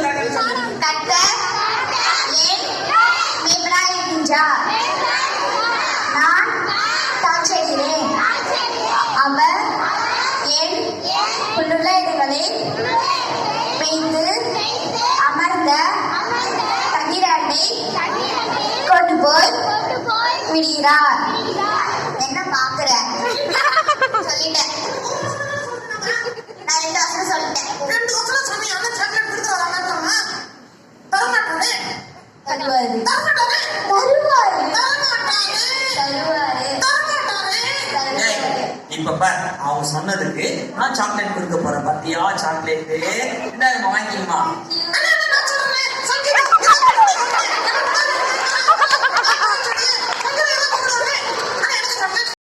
கர்த்தர் என் மேய்ப்பனாய் இருக்கின்றார். நான் தாழ்ச்சியடைகிறேன். அவர் என் புல்லுள்ள இடங்களில் மேய்த்து அமர்ந்த தண்ணீரை கொண்டு போய் விடுகிறார். என்ன பாக்குற? சொல்லிட்டேன். நான் 2 வருஷம் சொல்லிட்டேன். 2 வருஷம் சொன்னீங்க. ஆனா சாக்லேட் கொடுத்து வர மாட்டோமா? தர மாட்டோமே. தருவாரு. தர மாட்டாரு. இப்ப பார், அவங்க சொன்னதுக்கு நான் சாக்லேட் கொடுக்க போறேன். பத்தியா சாக்லேட் வாங்கிக்கமா?